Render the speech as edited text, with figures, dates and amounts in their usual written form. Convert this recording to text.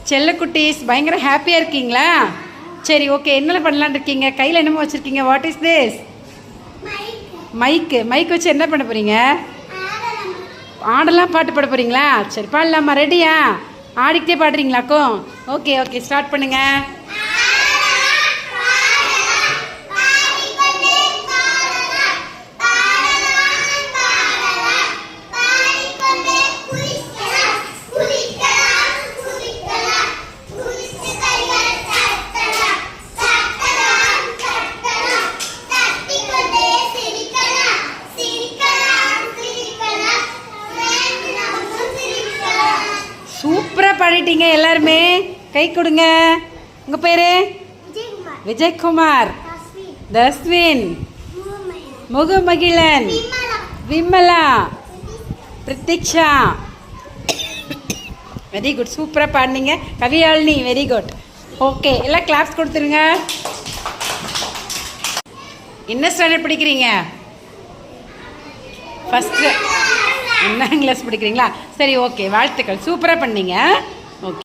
செல்லக்குட்டீஸ் பயங்கர ஹாப்பியாக இருக்கீங்களா? சரி, ஓகே. என்னெல்லாம் பண்ணலான்னு இருக்கீங்க? கையில் என்னமோ வச்சுருக்கீங்க. What is this? மைக் வச்சு என்ன பண்ண போகிறீங்க? ஆடெல்லாம் பாட்டு பாட போகிறீங்களா? சரி, பாடலாமா? ரெடியா? ஆடிக்கிட்டே பாடுறீங்களாக்கும்? ஓகே, ஸ்டார்ட் பண்ணுங்கள். சூப்பராக பாடிட்டீங்க எல்லாருமே. கை கொடுங்க. உங்கள் பேர்? விஜயகுமார், தஸ்வின், முகமகிழன், விமலா, பிரதீக்ஷா. Very good. சூப்பராக பாடினீங்க. Kaviyazhini, very good. ஓகே, எல்லாம் கிளாப்ஸ் கொடுத்துருங்க. என்ன ஸ்டாண்டர்ட் படிக்கிறீங்க? ஃபஸ்ட்டு. 1ஆம் கிளாஸ் படிக்கிறீங்களா? சரி, ஓகே. வாழ்த்துக்கள். சூப்பராக பண்ணீங்க.